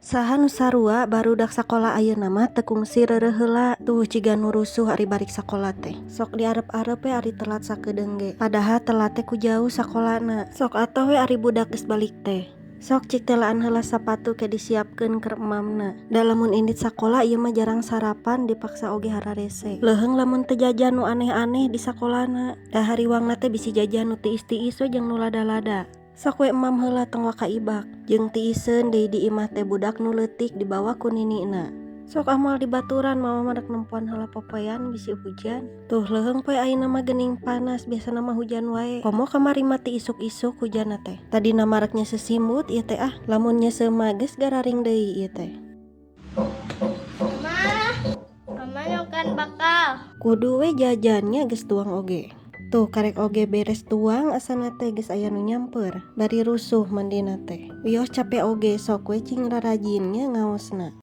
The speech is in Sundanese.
Saha nu sarua barudak sakola ayeuna mah teu kungsi reureuh heula tuh ciga nu rusuh ari barik sakola teh. Sok diarep-arep we ari telat sakedeung ge. Padahal telat teh ku jauh sakolana. Sok atoh we ari budak geus balik teh. Sok cik telaan heula sapatu ke disiapkeun keur emamna. Da lamun indit sakola ieu mah jarang sarapan dipaksa oge hararese. Leuheung lamun teu jajan nu aneh-aneh di sakolana. Da hariwangna teh bisi jajan nu tiis-tiis we jeung nu lada-lada. Sok we emam heula tong waka ibak. Jeung tiiseun deui di imah teh budak nu leutik dibawa ku ninina. Sok amal dibaturan mama mah rek nempuan heula popoean bisi hujan. Tuh leuheung poe ayeuna mah geuning panas biasana mah hujan wae. Komo kamari mah ti isuk-isuk hujanna teh. Tadina mah rek nya sesimut ieu teh lamun nya seumah geus gararing deui ieu teh. Mama nyukan bakal. Kudu we jajannya geus tuang oge. Tuh karek oge beres tuang asana teh geus aya nu nyamper. Bari rusuh mandina teh. Wios capek oge sok we cing rarajinnya ngaosna.